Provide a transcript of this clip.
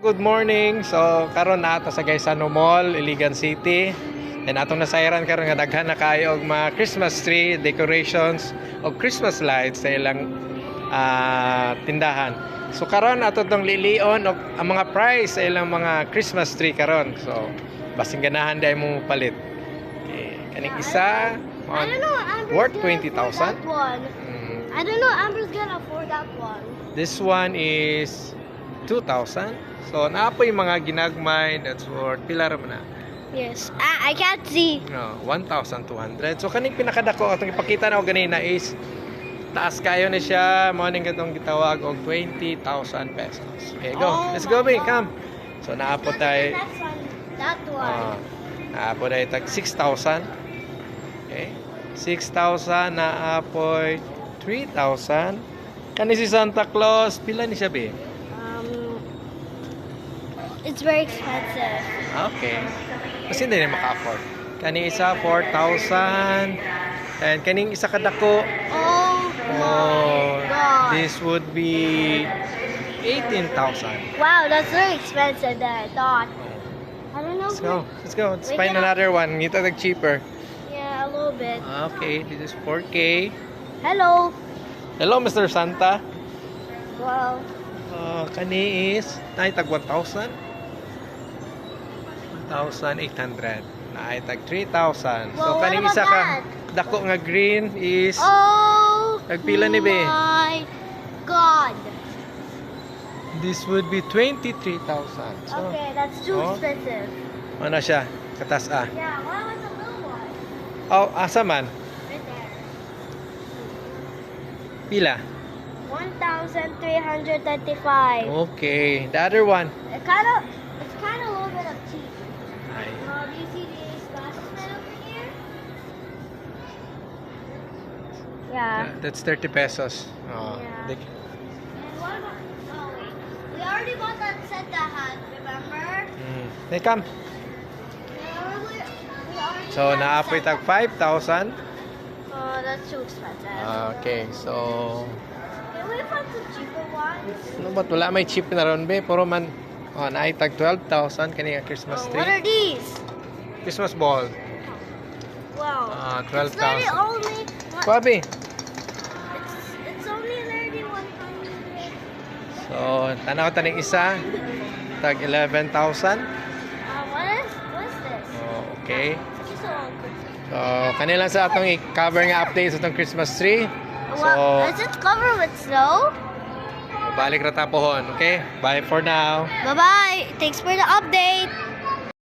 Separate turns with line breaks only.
good morning. So karon na ato sa Gaisano Mall, Iligan City. And atong nasayran karon nga daghan na kayo og mga Christmas tree decorations og Christmas lights sa ilang tindahan. So karon ato tong lilion og ang mga price sa ilang mga Christmas tree karon. So basing ganahan day mo palit. Okay, kaning isa
I don't know. Amber's
worth
gonna
20,000.
afford that one. I don't know. Amber's gonna afford that one.
This one is 2,000. So naapoy mga ginagmay that's worth pila ra man na.
Yes. I can't see.
No, 1,200. So kaning pinakadako atong ipakita na og ganina is taas kayo na siya, mo ning katong gitawag og 20,000 pesos. Okay, go.
Oh
Let's
my
go, babe.
God.
Come. So naapo tay
That one.
naapo tay tag 6,000. Okay. 6,000 naapoy 3,000. Kani si Santa Claus, pila ni siya be?
It's very expensive.
Okay. Kasi hindi na maka-afford. Kani isa 4,000. And kaning isa kadako,
Oh God.
this would be 18,000.
Wow, that's very expensive than I thought. I don't know.
Let's go. Let's go. Let's
Wait,
find
yeah.
another one. Ito tag cheaper.
Yeah, a little bit.
Okay, this is 4K.
Hello.
Hello, Mr. Santa.
Wow.
Kani is naay tag 1,000. 1,800. Naay tag 3,000. So
Well, what
kaning
about
isa ka
that?
dako nga green is
Oh.
Nagpila ni be?
My God.
this would be 23,000. So,
Okay, that's too
Oh.
expensive.
ano siya? Katas
Yeah. What was the little one?
Oh, asa man?
Right there.
Pila?
1,335.
Okay. The other one?
It's kind of a little bit of cheap.
Ay.
Do you see these glasses right over here? Yeah.
That's 30 pesos. Oh,
Yeah.
they-
And what about? Oh wait, we already bought that set that had. Remember?
They come.
We already
So,
had
naapoy
set
tag 5,000.
Oh, that's too expensive.
Okay, so
Can we find some cheaper ones?
ano ba? Wala may cheap na ron be. Puro man, naay tag 12,000 kani nga Christmas
Oh, what are
tree.
these?
Christmas ball.
Wow. It's
12,000.
literally only.
Kwabi.
It's only literally 100.
So, tanaw taning isa. Tag 11,000.
What's this?
Okay.
It's just a long Christmas.
So, kanila sa atong i-cover nga update sa atong Christmas tree. So,
Is it covered with snow?
balik ra tapohon. Okay? Bye for now.
Bye bye. Thanks for the update.